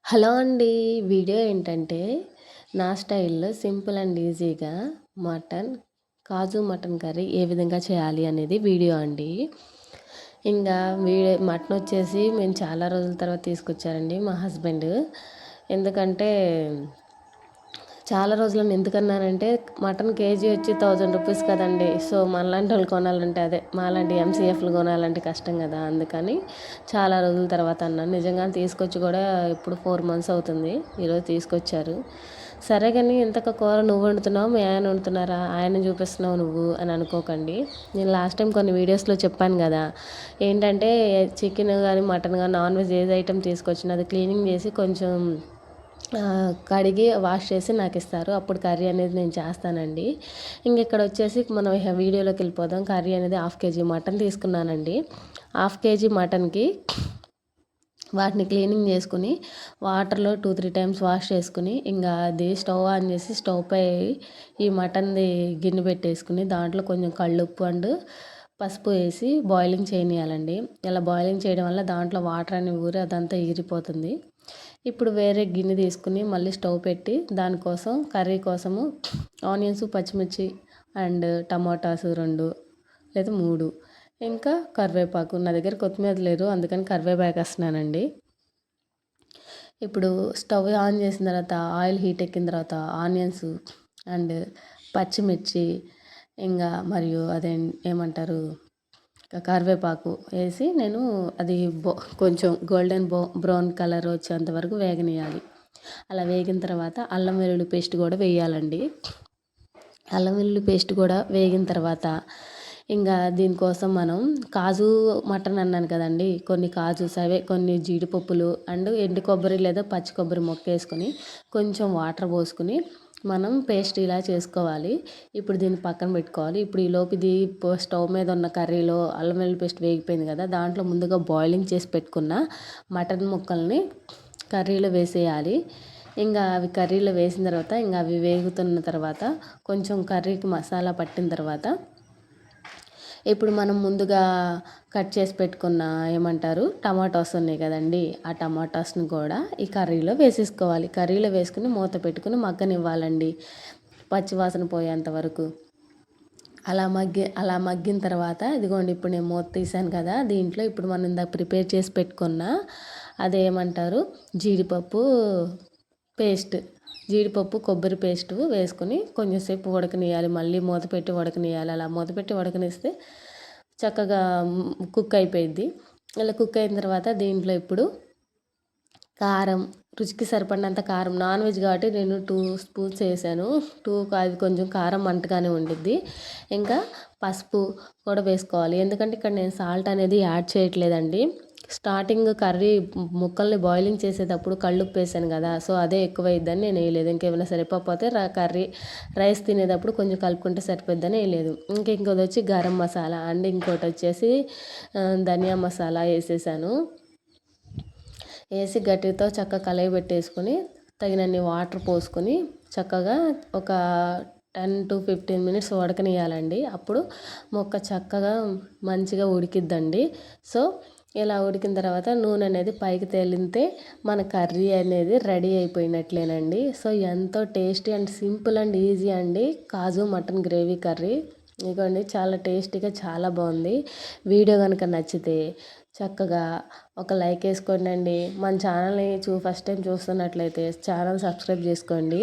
Hello అండి. Video ఏంటంటే, నా స్టైల్‌లో సింపుల్ అండ్ ఈజీగా మటన్, కాజు మటన్ కర్రీ ఏ విధంగా చేయాలి అనేది వీడియో అండి. ఇంగా మటన్ వచ్చేసి మేము చాలా రోజుల తర్వాత తీసుకొచ్చారండి మా హస్బెండ్. ఎందుకంటే చాలా రోజులని ఎందుకన్నానంటే, మటన్ కేజీ వచ్చి రూ. 1000 కదండీ. సో, మనలాంటోళ్ళు కొనాలంటే అదే మాలాంటి ఎంసీఎఫ్‌లు కొనాలంటే కష్టం కదా! అందుకని చాలా రోజుల తర్వాత అన్నాను. నిజంగానే తీసుకొచ్చి కూడా ఇప్పుడు 4 మంత్స్ అవుతుంది. ఈరోజు తీసుకొచ్చారు. సరే గాని ఇంతక కూర నువ్వు వండుతున్నావా? మీ ఆయన వండుతున్నారా? ఆయన్ని చూపిస్తున్నావు నువ్వు అని అనుకోకండి. నేను లాస్ట్ టైం కొన్ని వీడియోస్‌లో చెప్పాను కదా! ఏంటంటే చికెన్ గాని, మటన్ గాని, నాన్ వెజ్ ఏది ఐటెమ్ తీసుకొచ్చినా అది క్లీనింగ్ చేసి కొంచెం కడిగి వాష్ చేసి నాకిస్తారు. అప్పుడు కర్రీ అనేది నేను చేస్తానండి. ఇక్కడ వచ్చేసి మనం వీడియోలోకి వెళ్ళిపోదాం. కర్రీ అనేది హాఫ్ కేజీ మటన్ తీసుకున్నానండి. హాఫ్ కేజీ మటన్‌కి వాటిని క్లీనింగ్ చేసుకుని వాటర్‌లో 2, 3 టైమ్స్ వాష్ చేసుకుని అది స్టవ్ ఆన్ చేసి స్టవ్ పై ఈ మటన్‌ది గిన్నె పెట్టేసుకుని దాంట్లో కొంచెం కల్లుప్పు అండ్ పసుపు వేసి బాయిలింగ్ చేయనియాలండి. ఇలా బాయిలింగ్ చేయడం వల్ల దాంట్లో వాటర్ అని ఊరి అదంతా ఎగిరిపోతుంది. ఇప్పుడు వేరే గిన్నె తీసుకుని మళ్ళీ స్టవ్ పెట్టి దానికోసం కర్రీ కోసము ఆనియన్స్, పచ్చిమిర్చి అండ్ టమాటాస్ 2 లేదా 3 ఇంకా కరివేపాకు. నా దగ్గర కొత్తిమీర లేదు అందుకని కరివేపాకు వేస్తున్నానండి. ఇప్పుడు స్టవ్ ఆన్ చేసిన తర్వాత ఆయిల్ హీట్ ఎక్కిన తర్వాత ఆనియన్స్ అండ్ పచ్చిమిర్చి మరియు ఏమంటారు కరివేపాకు వేసి నేను అది కొంచెం గోల్డెన్ బ్రౌన్ కలర్ వచ్చేంత వరకు వేగనియాలి. అలా వేగిన తర్వాత అల్లం వెల్లుల్లి పేస్ట్ కూడా వేయాలండి. అల్లం వెల్లుల్లి పేస్ట్ కూడా వేగిన తర్వాత దీనికోసం మనం కాజు మటన్ అన్నాను కదండి, కొన్ని కాజుస్ అవే కొన్ని జీడిపప్పులు అండ్ ఎండు కొబ్బరి లేదా పచ్చి కొబ్బరి ముక్క వేసుకొని కొంచెం వాటర్ పోసుకుని మనం పేస్ట్ ఇలా చేసుకోవాలి. ఇప్పుడు దీన్ని పక్కన పెట్టుకోవాలి. ఇప్పుడు ఈలోపు ఇది స్టవ్ మీద ఉన్న కర్రీలో అల్లం వెల్లుల్లి పేస్ట్ వేగిపోయింది కదా, దాంట్లో ముందుగా బాయిలింగ్ చేసి పెట్టుకున్న మటన్ ముక్కల్ని కర్రీలో వేసేయాలి. అవి కర్రీలో వేసిన తర్వాత అవి వేగుతున్న తర్వాత కొంచెం కర్రీకి మసాలా పట్టిన తర్వాత ఇప్పుడు మనం ముందుగా కట్ చేసి పెట్టుకున్న టమాటాస్ ఉన్నాయి కదండి, ఆ టమాటాస్ని కూడా ఈ కర్రీలో వేసేసుకోవాలి. కర్రీలో వేసుకుని మూత పెట్టుకుని మగ్గనివ్వాలండి పచ్చివాసన పోయేంత వరకు. అలా మగ్గిన తర్వాత ఇదిగోండి ఇప్పుడు నేను మూత తీసాను కదా, దీంట్లో ఇప్పుడు మనం ఇందాక ప్రిపేర్ చేసి పెట్టుకున్న జీడిపప్పు పేస్ట్, జీడిపప్పు కొబ్బరి పేస్ట్ వేసుకొని కొంచెంసేపు ఉడకనియాలి. మళ్ళీ మూత పెట్టి ఉడకనియాలి. అలా మూత పెట్టి ఉడకనిస్తే చక్కగా కుక్ అయిపోయిద్ది. ఇలా కుక్ అయిన తర్వాత దీంట్లో ఇప్పుడు కారం, రుచికి సరిపడినంత కారం, నాన్ వెజ్ కాబట్టి నేను 2 స్పూన్స్ వేసాను. అది కొంచెం కారం మంటగానే ఉండిద్ది. పసుపు కూడా వేసుకోవాలి. ఎందుకంటే ఇక్కడ నేను సాల్ట్ అనేది యాడ్ చేయట్లేదండి. స్టార్టింగ్ కర్రీ ముక్కల్ని బాయిలింగ్ చేసేటప్పుడు కల్లుప్పు వేసాను కదా, సో అదే ఎక్కువైద్దని నేను వేయలేదు. ఇంకేమైనా సరిపోతే రైస్ తినేటప్పుడు కొంచెం కలుపుకుంటే సరిపోద్దని వేయలేదు. ఇంకోటి వచ్చి గరం మసాలా అండ్ ఇంకోటి వచ్చేసి ధనియా మసాలా వేసేసాను. వేసి గట్టితో చక్కగా కలయి పెట్టేసుకొని తగినన్ని వాటర్ పోసుకొని చక్కగా ఒక 10 to 15 మినిట్స్ ఉడకనియాలండి. అప్పుడు మొక్క చక్కగా మంచిగా ఉడికిద్దండి. సో ఇలా ఉడికిన తర్వాత నూనె అనేది పైకి తేలితే మన కర్రీ అనేది రెడీ అయిపోయినట్లేనండి. సో ఎంతో tasty and simple and easy అండి కాజు మటన్ గ్రేవీ కర్రీ. ఇదిగోండి చాలా టేస్టీగా చాలా బాగుంది. వీడియో కనుక నచ్చితే చక్కగా ఒక లైక్ వేసుకోండి. మన ఛానల్ని ఫస్ట్ టైం చూస్తున్నట్లయితే ఛానల్ సబ్స్క్రైబ్ చేసుకోండి.